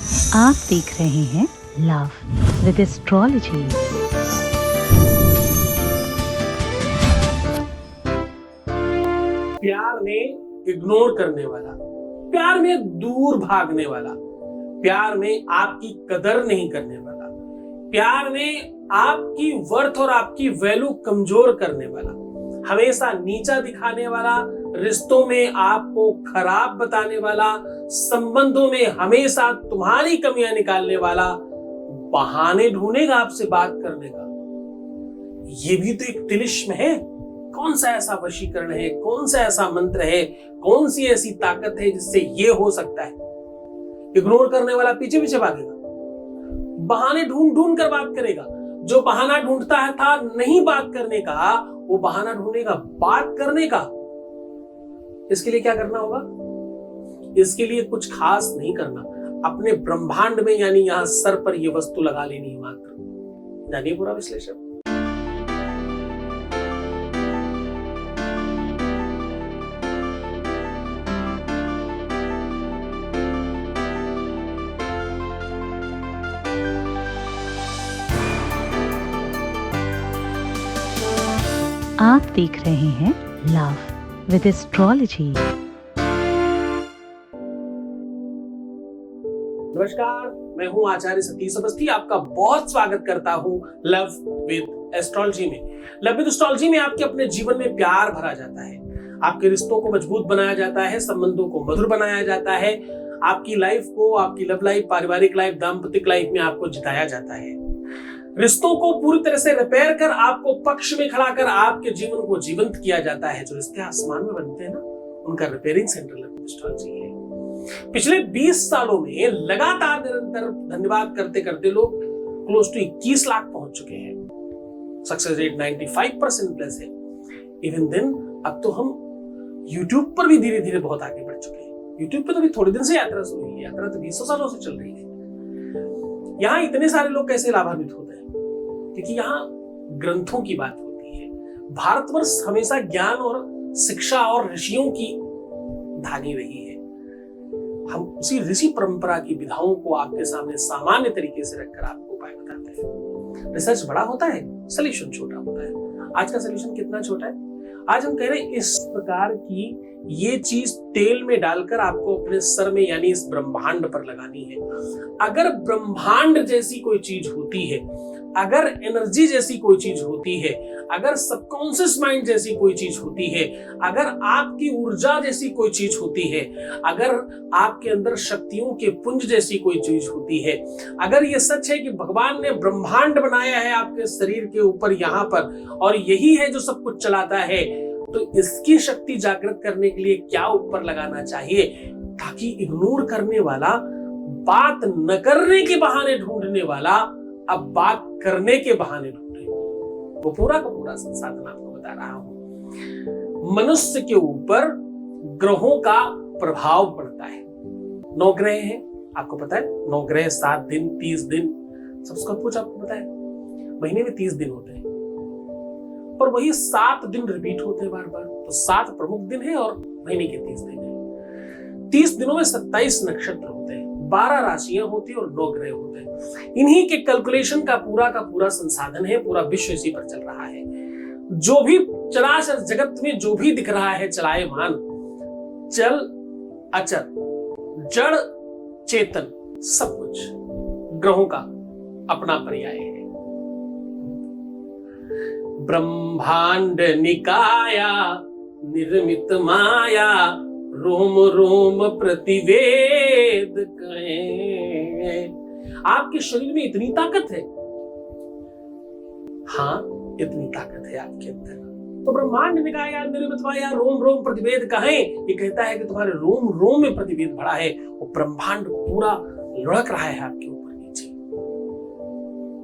आप देख रहे हैं लव विद एस्ट्रोलॉजी। प्यार में इग्नोर करने वाला, प्यार में दूर भागने वाला, प्यार में आपकी कदर नहीं करने वाला, प्यार में आपकी वर्थ और आपकी वैल्यू कमजोर करने वाला, हमेशा नीचा दिखाने वाला, रिश्तों में आपको खराब बताने वाला, संबंधों में हमेशा तुम्हारी कमियां निकालने वाला, बहाने ढूंढेगा आपसे बात करने का। ये भी तो एक तिलिस्म है। कौन सा ऐसा वशीकरण है, कौन सा ऐसा मंत्र है, कौन सी ऐसी ताकत है जिससे ये हो सकता है? इग्नोर करने वाला पीछे पीछे भागेगा, बहाने ढूंढ ढूंढ कर बात करेगा। जो बहाना ढूंढता है था नहीं बात करने का, वो बहाना ढूंढेगा बात करने का। इसके लिए क्या करना होगा? इसके लिए कुछ खास नहीं करना, अपने ब्रह्मांड में यानी यहां सर पर यह वस्तु लगा लेनी है मात्र। जानिए पूरा विश्लेषण। आप देख रहे हैं लव विद एस्ट्रोलॉजी। नमस्कार, मैं हूं आचार्य सतीश अवस्थी। आपका बहुत स्वागत करता हूं लव विद एस्ट्रोलॉजी में। लव विद एस्ट्रोलॉजी में आपके अपने जीवन में प्यार भरा जाता है, आपके रिश्तों को मजबूत बनाया जाता है, संबंधों को मधुर बनाया जाता है, आपकी लाइफ को, आपकी लव लाइफ, पारिवारिक लाइफ, दाम्पत्य लाइफ में आपको जिताया जाता है। रिश्तों को पूरी तरह से रिपेयर कर आपको पक्ष में खड़ा कर आपके जीवन को जीवंत किया जाता है। जो रिश्ते आसमान में बनते हैं ना, उनका repairing centre love with astrology है। पिछले 20 सालों में लगातार निरंतर धन्यवाद करते करते लोग क्लोज टू 21 लाख पहुंच चुके हैं। सक्सेस रेट 95% प्लस है। इवन देन अब तो हम YouTube पर भी धीरे धीरे बहुत आगे बढ़ चुके हैं। YouTube पर तो भी थोड़े दिन से यात्रा शुरू हुई है। यात्रा तो 20 सालों से चल रही है। यहाँ इतने सारे लोग कैसे लाभान्वित होते हैं? क्योंकि यहाँ ग्रंथों की बात होती है। भारतवर्ष हमेशा ज्ञान और शिक्षा और ऋषियों की धानी रही है। हम उसी ऋषि परंपरा की विधाओं को आपके सामने सामान्य तरीके से रखकर आपको उपाय बताते हैं। रिसर्च बड़ा होता है, सोल्यूशन छोटा होता है। आज का सोल्यूशन कितना छोटा है? आज हम कह रहे हैं इस प्रकार की ये चीज तेल में डालकर आपको अपने सर में यानी इस ब्रह्मांड पर लगानी है। अगर ब्रह्मांड जैसी कोई चीज होती है, अगर एनर्जी जैसी कोई चीज होती है, अगर सबकॉन्शियस माइंड जैसी कोई चीज होती है, अगर आपकी ऊर्जा जैसी कोई चीज होती है, अगर आपके अंदर शक्तियों के पुंज जैसी कोई चीज होती है, अगर ये सच है कि भगवान ने ब्रह्मांड बनाया है आपके शरीर के ऊपर यहाँ पर और यही है जो सब कुछ चलाता है, तो इसकी शक्ति जागृत करने के लिए क्या ऊपर लगाना चाहिए? ताकि इग्नोर करने वाला, बात न करने के बहाने ढूंढने वाला अब बात करने के बहाने ढूंढे। वो पूरा का पूरा संसाधन आपको बता रहा हूं। मनुष्य के ऊपर ग्रहों का प्रभाव पड़ता है। 9 ग्रह हैं, आपको पता है। 9 ग्रह, 7 दिन, 30 दिन, सबको कुछ आपको पता है। महीने में 30 दिन होते हैं और वही 7 दिन रिपीट होते हैं बार बार। तो 7 प्रमुख दिन है और महीने के 30 दिन है। 30 दिनों में 27 नक्षत्र होते हैं, 12 राशियां होती है और 9 ग्रह होते हैं। इन्हीं के कैलकुलेशन का पूरा संसाधन है। पूरा विश्व इसी पर चल रहा है। जो भी चराचर जगत में जो भी दिख रहा है, चलायमान, चल अचल, जड़ चेतन, सब कुछ ग्रहों का अपना पर्याय है। ब्रह्मांड निकाया निर्मित माया, रोम रोम प्रतिवेद कहें। आपके शरीर में इतनी ताकत है। हाँ, इतनी ताकत है आपके अंदर। तो ब्रह्मांड निकाया निर्मित माया, रोम रोम प्रतिवेद कहें। ये कहता है कि तुम्हारे रोम रोम में प्रतिवेद भरा है। वो ब्रह्मांड पूरा लुढ़क रहा है आपके ऊपर नीचे।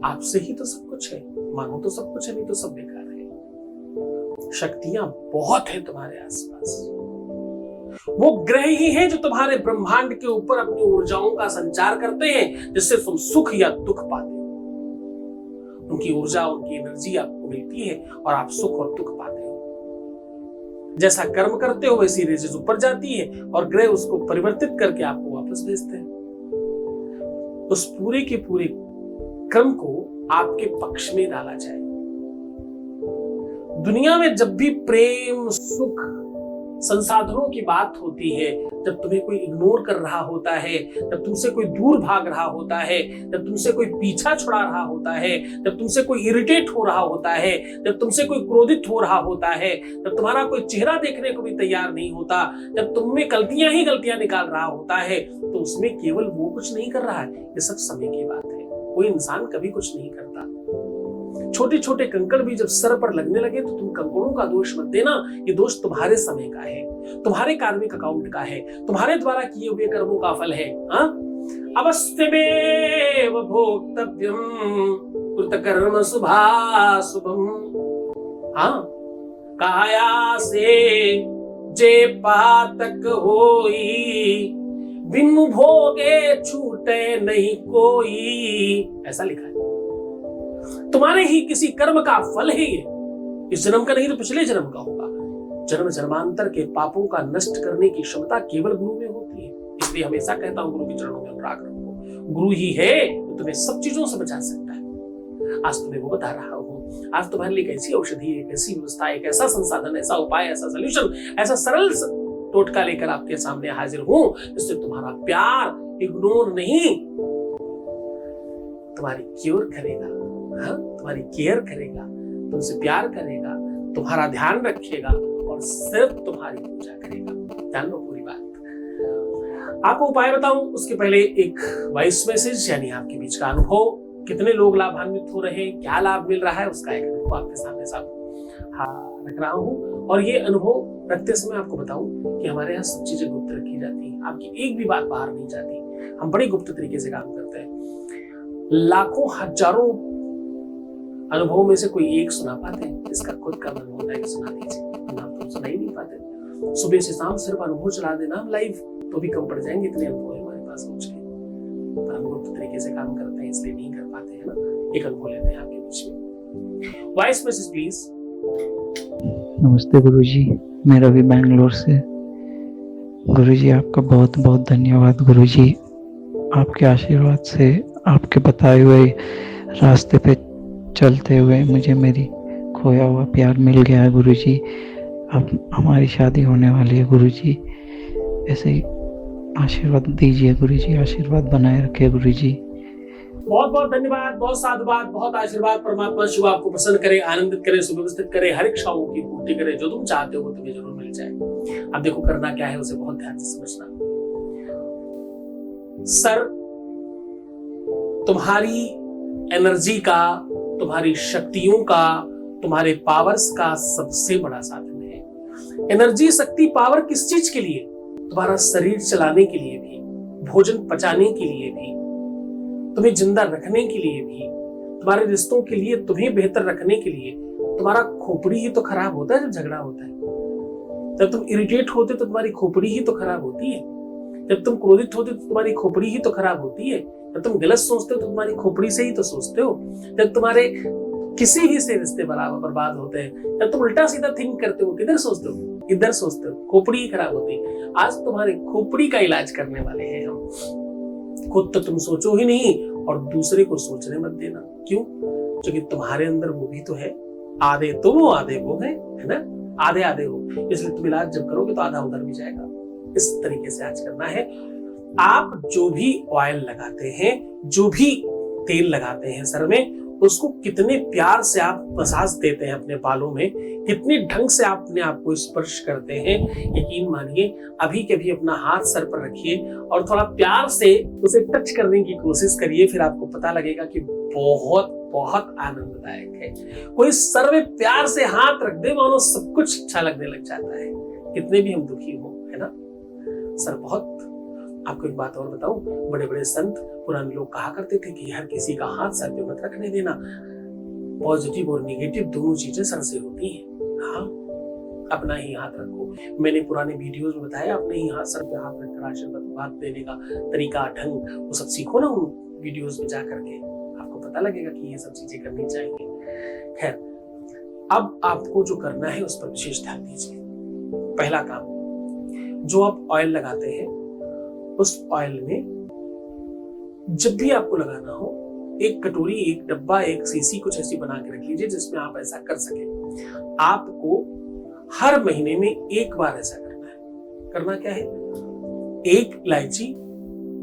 आपसे ही तो सब कुछ है। मानो तो सब कुछ है, नहीं तो सब बेकार है। शक्तियां बहुत है तुम्हारे आसपास। वो ग्रह ही हैं जो तुम्हारे ब्रह्मांड के ऊपर अपनी ऊर्जाओं का संचार करते हैं, जिससे तुम सुख या दुख पाते हो। उनकी ऊर्जा, उनकी एनर्जी आपको मिलती है और आप सुख और दुख पाते हो। जैसा कर्म करते हो वैसी रेजेस ऊपर जाती है और ग्रह उसको परिवर्तित करके आपको वापस भेजते हैं। उस पूरे के पूरे क्रम को आपके पक्ष में डाला जाए। दुनिया में जब भी प्रेम, सुख, संसाधनों की बात होती है, जब तुम्हें कोई इग्नोर कर रहा होता है, जब तुमसे कोई दूर भाग रहा होता है, जब तुमसे कोई पीछा छुड़ा रहा होता है, जब तुमसे कोई इरिटेट हो रहा होता है, जब तुमसे कोई क्रोधित हो रहा होता है, जब तुम्हारा कोई चेहरा देखने को भी तैयार नहीं होता, जब तुम में गलतियां ही गलतियां निकाल रहा होता है, तो उसमें केवल वो कुछ नहीं कर रहा है। ये सब समय की बात है। कोई इंसान कभी कुछ नहीं करता। छोटे छोटे कंकड़ भी जब सर पर लगने लगे तो तुम कंकड़ों का दोष मत देना। ये दोष तुम्हारे समय का है, तुम्हारे कार्मिक अकाउंट का है, तुम्हारे द्वारा किए हुए कर्मों का फल है। अवश्यमेव भोक्तव्यम कृतकर्म शुभाशुभम। काया से जे पातक होई, बिनु भोगे छूटे नहीं कोई। ऐसा लिखा है। तुम्हारे ही किसी कर्म का फल है ये। इस जन्म का नहीं तो पिछले जन्म का होगा। जन्म जन्मांतर के पापों का नष्ट करने की क्षमता केवल गुरु में होती है। इसलिए हमेशा कहता हूं, गुरु के चरणों में अनुराग रखो। गुरु ही है जो तुम्हें सब चीजों से बचा सकता है। आज तुम्हें वो बता रहा हूं। आज तुम्हारे लिए एक ऐसी औषधि, एक ऐसी व्यवस्था, एक ऐसा संसाधन, ऐसा उपाय, ऐसा सोल्यूशन, ऐसा सरल टोटका लेकर आपके सामने हाजिर हूं, जिससे तुम्हारा प्यार इग्नोर नहीं, तुम्हारी क्योर करेगा। तुम्हारी केयर करेगा, तुमसे प्यार करेगा, तुम्हारा ध्यान रखेगा और सिर्फ तुम्हारी पूजा करेगा। जान लो पूरी बात। आपको उपाय बताऊं उसके पहले एक वॉइस मैसेज, यानी आपके बीच का अनुभव, कितने लोग लाभान्वित हो रहे हैं, क्या लाभ मिल रहा है, उसका एक अनुभव आपके सामने रख रहा हूं। और ये अनुभव रखते समय आपको बताऊं कि हमारे यहाँ सब चीजें गुप्त रखी जाती हैं। आपकी एक भी बात बाहर नहीं जाती। हम बड़ी गुप्त तरीके से काम करते हैं। लाखों हजारों अनुभव में से कोई एक सुना पाते हैं? इसका खुद का मन होता है कि सुना दीजिए, हम तो सुना ही नहीं पाते। सुबह से शाम सिर्फ अनुभव चला देना लाइव, तो भी कम पड़ जाएंगे, इतने अनुभव है हमारे पास सोच के। पर हम गुप्त तरीके से काम करते हैं, इसलिए नहीं कर पाते हैं ना। एक अनुभव लेते हैं आपके बीच में। Voice message please. नमस्ते गुरुजी, मैं रवि बैंगलोर से। गुरुजी आपका बहुत बहुत धन्यवाद। गुरुजी आपके आशीर्वाद से, आपके बताए हुए रास्ते पे चलते हुए मुझे मेरी खोया हुआ प्यार मिल गया है गुरुजी। अब हमारी शादी होने वाली है गुरुजी। ऐसे ही आशीर्वाद दीजिए गुरुजी, आशीर्वाद बनाए रखिए गुरुजी। बहुत बहुत धन्यवाद, बहुत साधुवाद, बहुत आशीर्वाद। परमात्मा शिव आपको प्रसन्न करे, आनंदित करे, सुव्यवस्थित करे, हर इच्छाओं की पूर्ति करे। जो तुम चाहते हो वो तुम्हें जरूर मिल जाए। अब देखो करना क्या है उसे बहुत ध्यान से समझना। सर तुम्हारी एनर्जी का, तुम्हारी शक्तियों का, तुम्हारे पावर्स का सबसे बड़ा साधन है। एनर्जी, शक्ति, पावर किस चीज के लिए? तुम्हारा शरीर चलाने के लिए भी, भोजन पचाने के लिए भी, तुम्हें जिंदा रखने के लिए भी, तुम्हारे रिश्तों के लिए, तुम्हें बेहतर रखने के लिए। तुम्हारा खोपड़ी ही तो खराब होता है जब झगड़ा होता है। जब तुम इरिटेट होते तो तुम्हारी खोपड़ी ही तो खराब होती है। जब तुम क्रोधित होते तो तुम्हारी खोपड़ी ही तो खराब होती है। जब तुम गलत सोचते हो तो तुम्हारी खोपड़ी से ही तो सोचते हो। जब तुम्हारे किसी भी से रिश्ते बर्बाद होते हैं, जब तुम उल्टा सीधा थिंक करते हो, किधर सोचते हो? इधर सोचते हो, खोपड़ी ही खराब होती है। आज तुम्हारी खोपड़ी का इलाज करने वाले हैं हम। खुद तो तुम सोचो ही नहीं और दूसरे को सोचने मत देना। क्यों? क्योंकि तुम्हारे अंदर वो भी तो है। आधे तुम हो, आधे वो है ना? आधे आधे हो, इसलिए तुम इलाज जब करोगे तो आधा उधर भी जाएगा। इस तरीके से आज करना है। आप जो भी ऑयल लगाते हैं, जो भी तेल लगाते हैं सर में, उसको कितने प्यार से आप मसाज देते हैं अपने बालों में, कितने ढंग से आप अपने आप को स्पर्श करते हैं, यकीन मानिए अभी के भी अपना हाथ सर पर रखिए और थोड़ा प्यार से उसे टच करने की कोशिश करिए। फिर आपको पता लगेगा कि बहुत बहुत आनंददायक है। कोई सर में प्यार से हाथ रख दे, मानो सब कुछ अच्छा लगने लग जाता है, कितने भी हम दुखी हो, है ना सर। बहुत आपको एक बात और बताऊं, बड़े बड़े संत, पुराने लोग कहा करते थे कि हर किसी का हाथ सर पे मत रखने देना। पॉजिटिव और नेगेटिव दोनों चीजें सर से होती हैं। हाँ, अपना ही हाथ रखो। मैंने पुराने वीडियोस में बताया, अपने ही हाथ सर पे हाथ रखकर आशीर्वाद देने का तरीका, ढंग, वो सब सीखो ना उन वीडियोस में जा करके, आपको पता लगेगा कि ये सब चीजें करनी चाहिए। खैर, अब आपको जो करना है उस पर विशेष ध्यान दीजिए। पहला काम, जो आप ऑयल लगाते हैं उस ऑयल में जब भी आपको लगाना हो, एक कटोरी, एक डब्बा, एक सीसी कुछ ऐसी बना के रख लीजिए जिसमें आप ऐसा कर सके। आपको हर महीने में एक बार ऐसा करना है। करना क्या है? एक इलायची,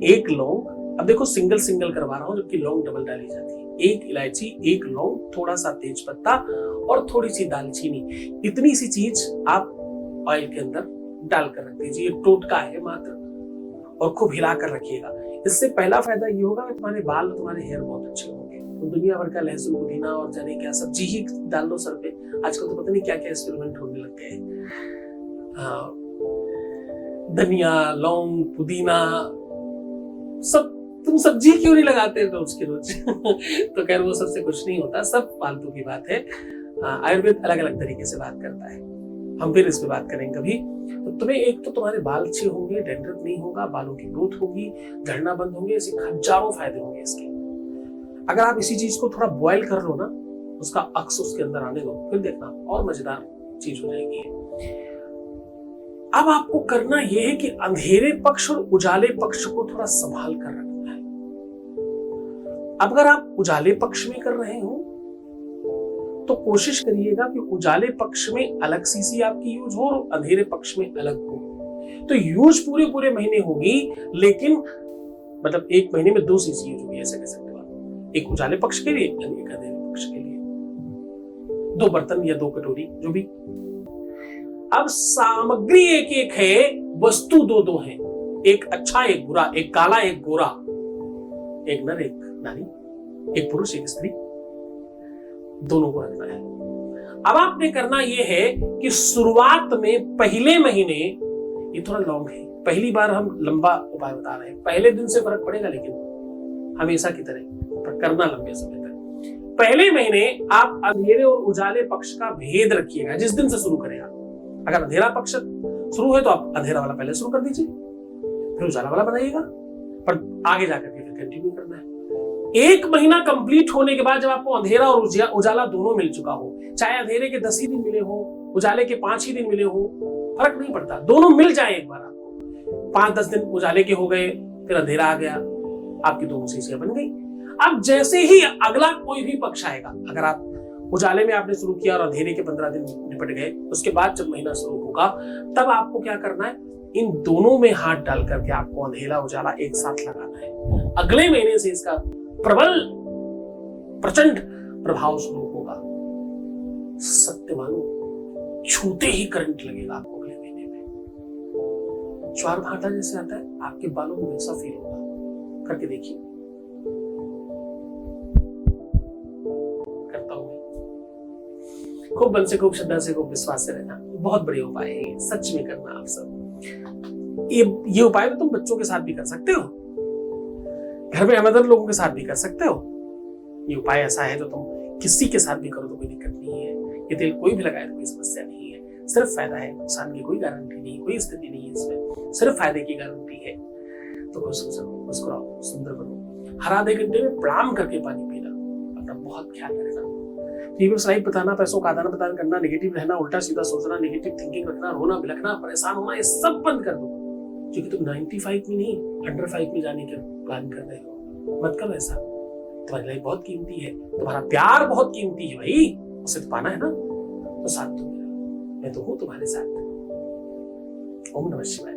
एक लौंग, अब देखो सिंगल सिंगल करवा रहा हूं जबकि लौंग डबल डाली जाती है। एक इलायची, एक लौंग, थोड़ा सा तेज पत्ता और थोड़ी सी दालचीनी, इतनी सी चीज आप ऑयल के अंदर डालकर रख दीजिए। टोटका है मात्र, और खूब हिला कर रखिएगा। इससे पहला फायदा ये होगा कि तुम्हारे बाल, तुम्हारे हेयर बहुत अच्छे होंगे। तो दुनिया भर का लहसुन, पुदीना और जाने क्या सब्जी ही डाल दो सर पे। आजकल तो पता नहीं क्या क्या एक्सपेरिमेंट होने लग गए हैं। धनिया, लौंग, पुदीना, सब तुम सब्जी क्यों नहीं लगाते रोज के रोज? तो खैर वो सबसे कुछ नहीं होता, सब फालतू की बात है। आयुर्वेद अलग अलग तरीके से बात करता है, हम फिर इस पे बात करेंगे कभी। तो तुम्हें एक तो तुम्हारे बाल अच्छे होंगे, डैंड्रफ नहीं होगा, बालों की ग्रोथ होगी, झड़ना बंद होंगे, ऐसे हजारों फायदे होंगे इसके। अगर आप इसी चीज को थोड़ा बॉयल कर लो ना, उसका अक्स उसके अंदर आने दो, फिर देखना और मजेदार चीज हो जाएगी। अब आपको करना यह है कि अंधेरे पक्ष और उजाले पक्ष को थोड़ा संभाल कर रखना है। अब अगर आप उजाले पक्ष में कर रहे हो तो कोशिश करिएगा कि उजाले पक्ष में अलग सीसी आपकी यूज हो और अंधेरे पक्ष में अलग हो। तो यूज पूरे महीने होगी, लेकिन मतलब एक महीने में 2 सीसी यूज होगी, ऐसे कह सकते हो आप। एक उजाले पक्ष के लिए, एक अंधेरे पक्ष के लिए। 2 बर्तन या 2 कटोरी, जो भी। अब सामग्री एक एक है, वस्तु 2 है। एक अच्छा, एक बुरा, एक काला, एक गोरा, एक नर, एक नारी, एक पुरुष, एक स्त्री, दोनों को रखना है। अब आपने करना यह है कि शुरुआत में पहले महीने, ये थोड़ा लॉन्ग है, पहली बार हम लंबा उपाय बता रहे हैं। पहले दिन से फर्क पड़ेगा, लेकिन हमेशा की तरह पर करना लंबे समय तक। पहले महीने आप अंधेरे और उजाले पक्ष का भेद रखिएगा। जिस दिन से शुरू करें आप, अगर अंधेरा पक्ष शुरू है तो आप अंधेरा वाला पहले शुरू कर दीजिए, फिर उजाला वाला बनाइएगा, पर आगे जाकर के फिर कंटिन्यू करना है। 1 महीना कंप्लीट होने के बाद जब आपको अंधेरा और उजाला दोनों मिल चुका हो, चाहे अंधेरे के 10 ही दिन मिले हो, उजाले के 5 ही दिन मिले हो, फर्क नहीं पड़ता, दोनों मिल जाए एक बार आपको। 5-10 दिन उजाले के हो गए, फिर अंधेरा आ गया, आपकी दोनों सीसियां बन गई। अब जैसे ही अगला कोई भी पक्ष आएगा, अगर आप उजाले में आपने शुरू किया और अंधेरे के 15 दिन निपट गए, उसके बाद जब महीना शुरू होगा तब आपको क्या करना है, इन दोनों में हाथ डाल करके आपको अंधेरा उजाला एक साथ लगाना है। अगले महीने से इसका प्रबल प्रचंड प्रभाव शुरू होगा। सत्य मानो, छूते ही करंट लगेगा आपको अगले महीने में। ज्वार भाटा जैसे आता है, आपके बालों में वैसा फील होगा। करके देखिए। करता हूं, खूब मन से, खूब श्रद्धा से, खूब विश्वास से रहना। बहुत बड़े उपाय है, सच में करना आप सब। ये उपाय तो तुम बच्चों के साथ भी कर सकते हो, घर में अमदर लोगों के साथ भी कर सकते हो। ये उपाय ऐसा है जो तुम किसी के साथ भी करो तो कोई दिक्कत नहीं है। ये तेल कोई भी लगाए तो कोई समस्या नहीं है, सिर्फ फायदा है, नुकसान की कोई गारंटी नहीं, कोई स्थिति नहीं है इसमें, सिर्फ फायदे की गारंटी है। तो खुश रहो, मुस्कुराओ, सुंदर बनो। हर आधे घंटे में प्रणाम करके पानी पीना, अपना बहुत ख्याल रखना। प्रीवियस लाइफ बताना, पैसों का आदान प्रदान करना, नेगेटिव रहना, उल्टा सीधा सोचना, नेगेटिव थिंकिंग रखना, रोना बिलखना, परेशान होना, ये सब बंद कर दो। क्योंकि तुम 95 में नहीं, 105 में जाने के प्लान कर रहे हो। मत करो ऐसा। तुम्हारी लाइफ बहुत कीमती है, तुम्हारा प्यार बहुत कीमती है भाई, उसे तो पाना है ना। तो साथ दो मेरा, मैं तो हूं तुम्हारे साथ। ओम नमः शिवाय।